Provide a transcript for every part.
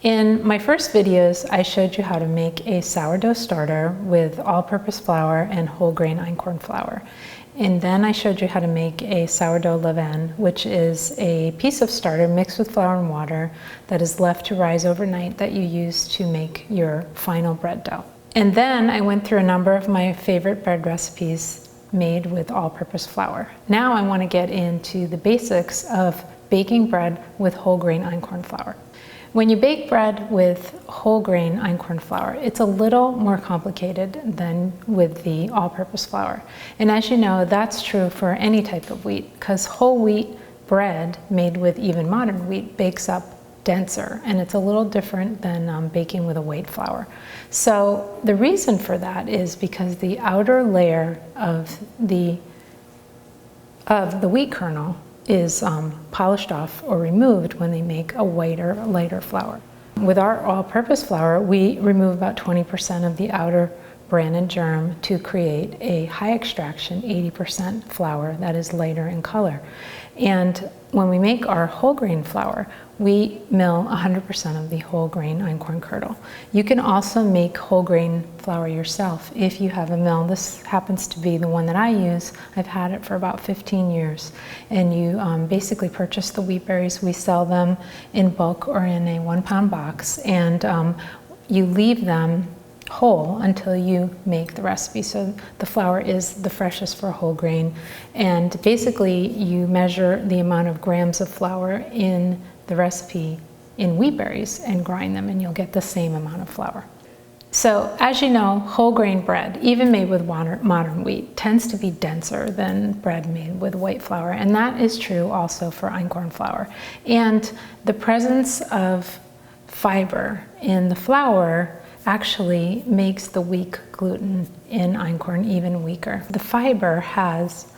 In my first videos, I showed you how to make a sourdough starter with all-purpose flour and whole grain einkorn flour. And then I showed you how to make a sourdough levain, which is a piece of starter mixed with flour and water that is left to rise overnight that you use to make your final bread dough. And then I went through a number of my favorite bread recipes made with all-purpose flour. Now I want to get into the basics of baking bread with whole grain einkorn flour. When you bake bread with whole grain einkorn flour, it's a little more complicated than with the all-purpose flour. And as you know, that's true for any type of wheat, because whole wheat bread made with even modern wheat bakes up denser, and it's a little different than baking with a white flour. So the reason for that is because the outer layer of the wheat kernel is polished off or removed when they make a whiter, lighter flour. With our all-purpose flour, we remove about 20% of the outer bran and germ to create a high extraction 80% flour that is lighter in color. And when we make our whole grain flour, we mill 100% of the whole grain einkorn kernel. You can also make whole grain flour yourself if you have a mill. This happens to be the one that I use. I've had it for about 15 years. And you basically purchase the wheat berries. We sell them in bulk or in a 1-pound box. And you leave them whole until you make the recipe. So the flour is the freshest for whole grain. And basically you measure the amount of grams of flour in the recipe in wheat berries and grind them, and you'll get the same amount of flour. So as you know, whole grain bread, even made with modern wheat, tends to be denser than bread made with white flour. And that is true also for einkorn flour. And the presence of fiber in the flour actually makes the weak gluten in einkorn even weaker. The fiber has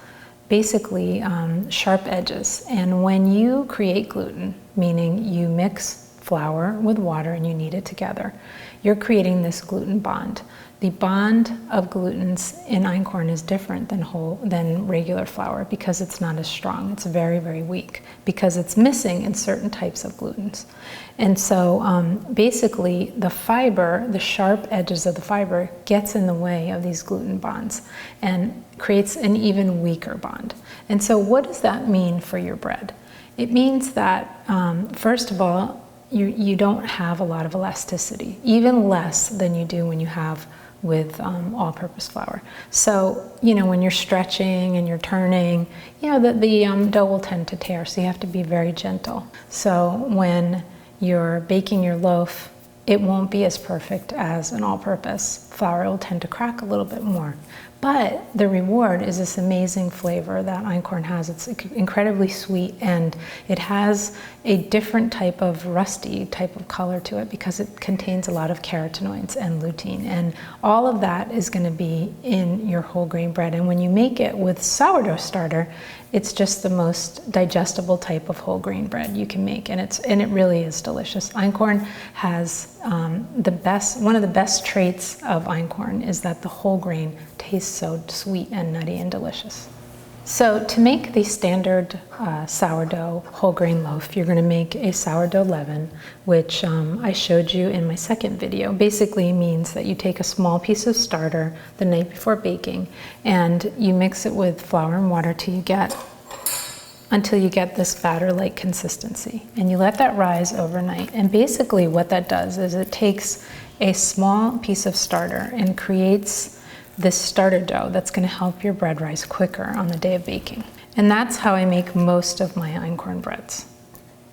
basically sharp edges, and when you create gluten, meaning you mix flour with water and you knead it together, you're creating this gluten bond. The bond of glutens in einkorn is different than regular flour because it's not as strong. It's very, very weak because it's missing in certain types of glutens. And so basically the fiber, the sharp edges of the fiber, gets in the way of these gluten bonds and creates an even weaker bond. And so what does that mean for your bread? It means that, first of all, you don't have a lot of elasticity, even less than you do when you have with all-purpose flour. So, you know, when you're stretching and you're turning, you know, the dough will tend to tear, so you have to be very gentle. So when you're baking your loaf, it won't be as perfect as an all-purpose flour. It will tend to crack a little bit more. But the reward is this amazing flavor that einkorn has. It's incredibly sweet, and it has a different type of rusty type of color to it because it contains a lot of carotenoids and lutein. And all of that is going to be in your whole grain bread. And when you make it with sourdough starter, it's just the most digestible type of whole grain bread you can make, and it really is delicious. Einkorn has one of the best traits of einkorn is that the whole grain tastes so sweet and nutty and delicious. So to make the standard sourdough whole grain loaf, you're going to make a sourdough leaven, which I showed you in my second video. Basically means that you take a small piece of starter the night before baking and you mix it with flour and water until you get this batter-like consistency. And you let that rise overnight. And basically what that does is it takes a small piece of starter and creates this starter dough that's going to help your bread rise quicker on the day of baking. And that's how I make most of my einkorn breads.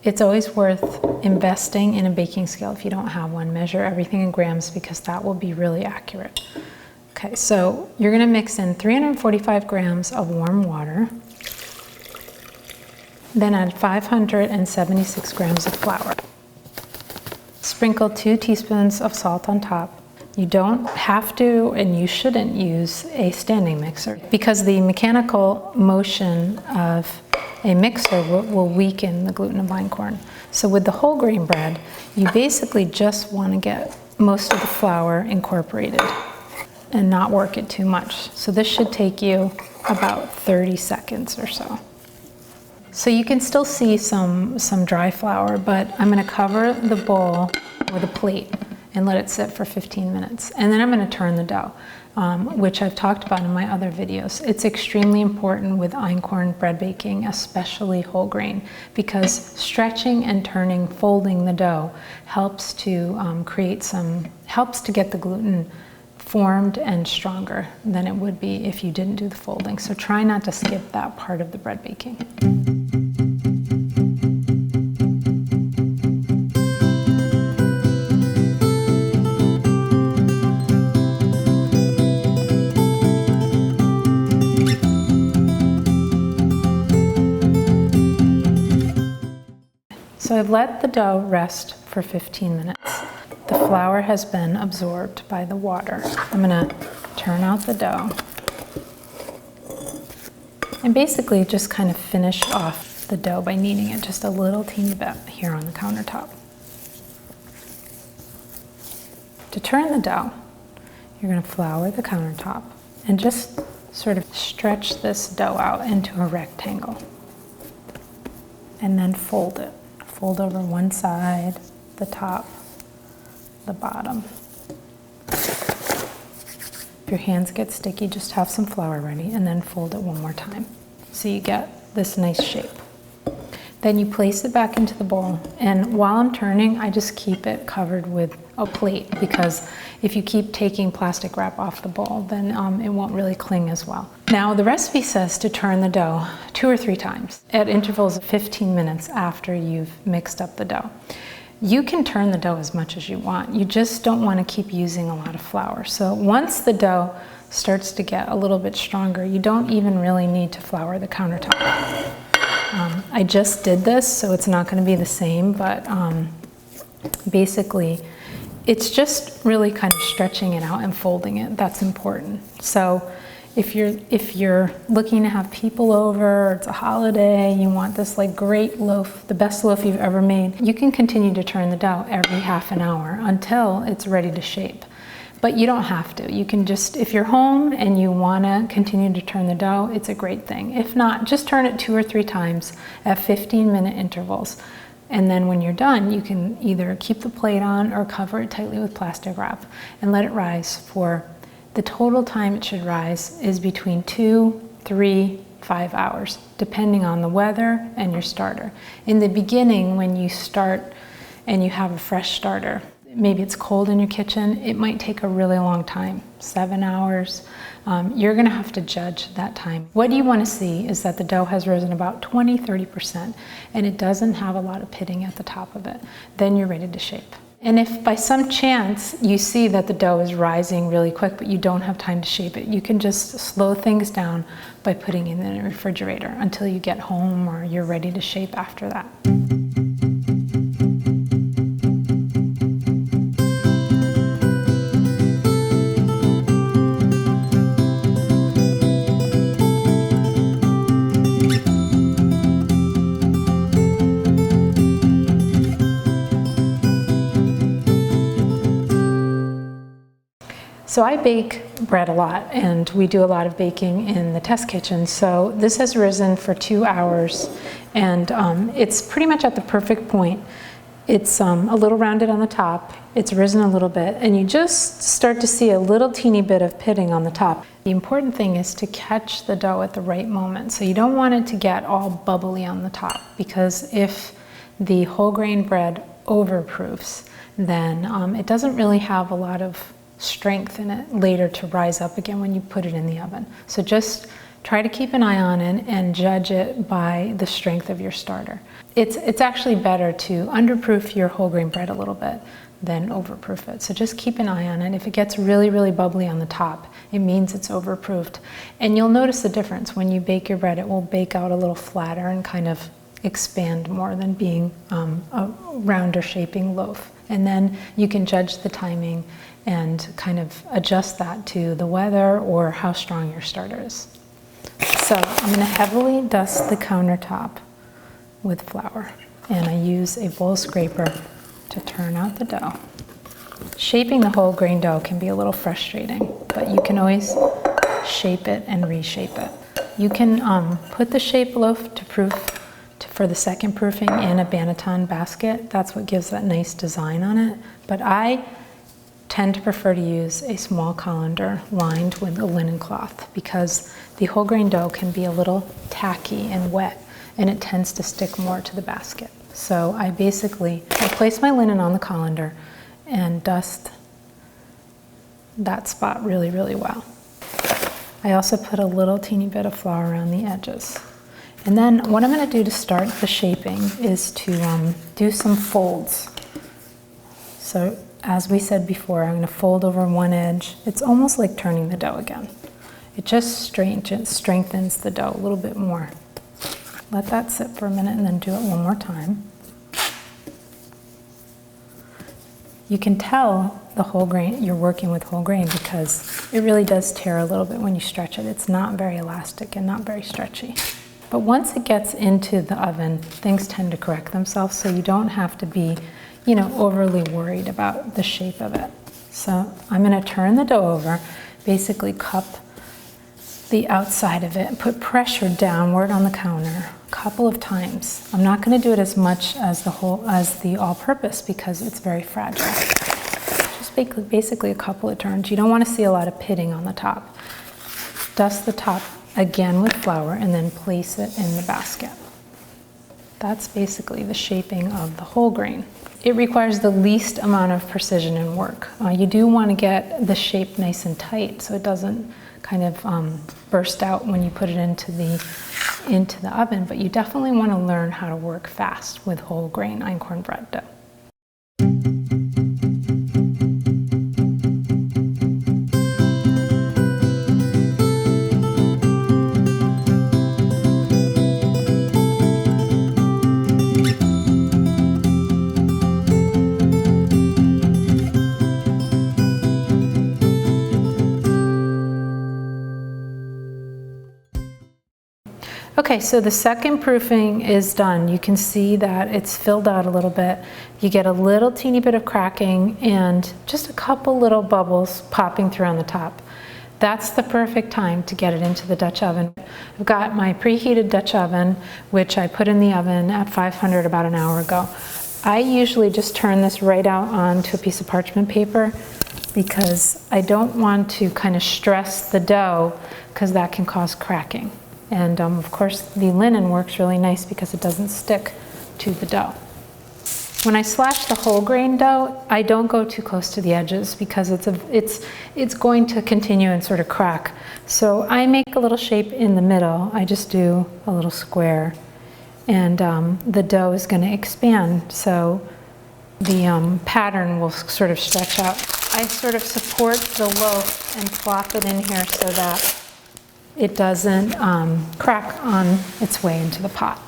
It's always worth investing in a baking scale if you don't have one. Measure everything in grams because that will be really accurate. Okay, so you're going to mix in 345 grams of warm water, then add 576 grams of flour. Sprinkle 2 teaspoons of salt on top. You don't have to, and you shouldn't use a standing mixer because the mechanical motion of a mixer will weaken the gluten of einkorn. So with the whole grain bread, You basically just want to get most of the flour incorporated and not work it too much. So this should take you about 30 seconds or so. So you can still see some dry flour, but I'm going to cover the bowl with a plate and let it sit for 15 minutes. And then I'm going to turn the dough, which I've talked about in my other videos. It's extremely important with einkorn bread baking, especially whole grain, because stretching and turning, folding the dough helps to helps to get the gluten formed and stronger than it would be if you didn't do the folding. So try not to skip that part of the bread baking. So I've let the dough rest for 15 minutes. The flour has been absorbed by the water. I'm going to turn out the dough and basically just kind of finish off the dough by kneading it just a little teeny bit here on the countertop. To turn the dough, you're going to flour the countertop and just sort of stretch this dough out into a rectangle and then fold it. Fold over one side, the top, the bottom. If your hands get sticky, just have some flour ready and then fold it one more time so you get this nice shape. Then you place it back into the bowl, and while I'm turning, I just keep it covered with a plate, because if you keep taking plastic wrap off the bowl, then it won't really cling as well. Now, the recipe says to turn the dough 2 or 3 times at intervals of 15 minutes after you've mixed up the dough. You can turn the dough as much as you want. You just don't want to keep using a lot of flour. So once the dough starts to get a little bit stronger, you don't even really need to flour the countertop. I just did this, so it's not going to be the same, but basically it's just really kind of stretching it out and folding it. That's important. So if you're looking to have people over, it's a holiday, you want this like great loaf, the best loaf you've ever made, you can continue to turn the dough every half an hour until it's ready to shape. But you don't have to. You can just, if you're home and you want to continue to turn the dough, it's a great thing. If not, just turn it 2 or 3 times at 15-minute intervals. And then when you're done, you can either keep the plate on or cover it tightly with plastic wrap and let it rise for, the total time it should rise is between 2, 3, 5 hours, depending on the weather and your starter. In the beginning, when you start and you have a fresh starter, maybe it's cold in your kitchen, it might take a really long time, 7 hours. You're gonna have to judge that time. What you wanna see is that the dough has risen about 20–30% and it doesn't have a lot of pitting at the top of it. Then you're ready to shape. And if by some chance you see that the dough is rising really quick but you don't have time to shape it, you can just slow things down by putting it in the refrigerator until you get home or you're ready to shape after that. So I bake bread a lot, and we do a lot of baking in the test kitchen. So this has risen for 2 hours, and it's pretty much at the perfect point. It's a little rounded on the top, it's risen a little bit, and you just start to see a little teeny bit of pitting on the top. The important thing is to catch the dough at the right moment. So you don't want it to get all bubbly on the top, because if the whole grain bread overproofs, then it doesn't really have a lot of strength in it later to rise up again when you put it in the oven. So just try to keep an eye on it and judge it by the strength of your starter. It's actually better to underproof your whole grain bread a little bit than overproof it. So just keep an eye on it. If it gets really, really bubbly on the top, it means it's overproofed. And you'll notice the difference. When you bake your bread, it will bake out a little flatter and kind of expand more than being a rounder shaping loaf. And then you can judge the timing and kind of adjust that to the weather or how strong your starter is. So I'm going to heavily dust the countertop with flour, and I use a bowl scraper to turn out the dough. Shaping the whole grain dough can be a little frustrating, but you can always shape it and reshape it. You can put the shape loaf for the second proofing in a banneton basket. That's what gives that nice design on it. But I tend to prefer to use a small colander lined with a linen cloth because the whole grain dough can be a little tacky and wet, and it tends to stick more to the basket. So I place my linen on the colander and dust that spot really, really well. I also put a little teeny bit of flour around the edges. And then what I'm going to do to start the shaping is to do some folds. So as we said before, I'm going to fold over one edge. It's almost like turning the dough again. It just strengthens the dough a little bit more. Let that sit for a minute and then do it one more time. You can tell the whole grain, you're working with whole grain because it really does tear a little bit when you stretch it. It's not very elastic and not very stretchy. But once it gets into the oven, things tend to correct themselves, so you don't have to be, overly worried about the shape of it. So I'm going to turn the dough over, basically cup the outside of it and put pressure downward on the counter a couple of times. I'm not going to do it as much as the all-purpose because it's very fragile. Just basically a couple of turns. You don't want to see a lot of pitting on the top. Dust the top again with flour and then place it in the basket. That's basically the shaping of the whole grain. It requires the least amount of precision and work. You do want to get the shape nice and tight so it doesn't kind of burst out when you put it into the oven, but you definitely want to learn how to work fast with whole grain einkorn bread dough. Okay, so the second proofing is done. You can see that it's filled out a little bit. You get a little teeny bit of cracking and just a couple little bubbles popping through on the top. That's the perfect time to get it into the Dutch oven. I've got my preheated Dutch oven, which I put in the oven at 500 about an hour ago. I usually just turn this right out onto a piece of parchment paper because I don't want to kind of stress the dough because that can cause cracking. And of course the linen works really nice because it doesn't stick to the dough. When I slash the whole grain dough, I don't go too close to the edges because it's going to continue and sort of crack. So I make a little shape in the middle. I just do a little square, and the dough is going to expand. So the pattern will sort of stretch out. I sort of support the loaf and plop it in here so that it doesn't crack on its way into the pot.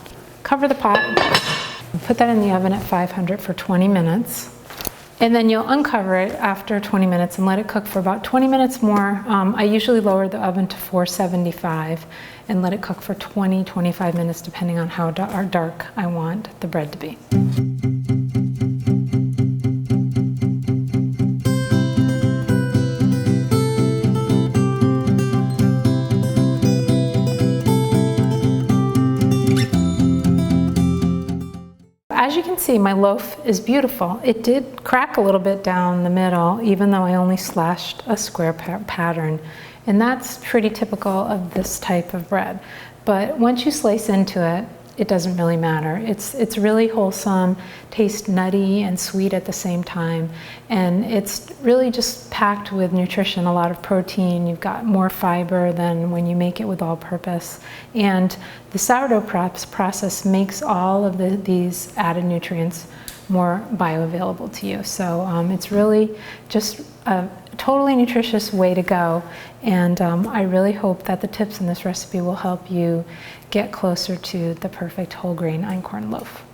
Cover the pot, put that in the oven at 500 for 20 minutes, and then you'll uncover it after 20 minutes and let it cook for about 20 minutes more. I usually lower the oven to 475 and let it cook for 20-25 minutes depending on how dark I want the bread to be. As you can see, my loaf is beautiful. It did crack a little bit down the middle, even though I only slashed a square pattern. And that's pretty typical of this type of bread. But once you slice into it, it doesn't really matter. It's really wholesome, tastes nutty and sweet at the same time. And it's really just packed with nutrition, a lot of protein. You've got more fiber than when you make it with all-purpose. And the sourdough process makes all of these added nutrients more bioavailable to you. So it's really just a totally nutritious way to go. And I really hope that the tips in this recipe will help you get closer to the perfect whole grain einkorn loaf.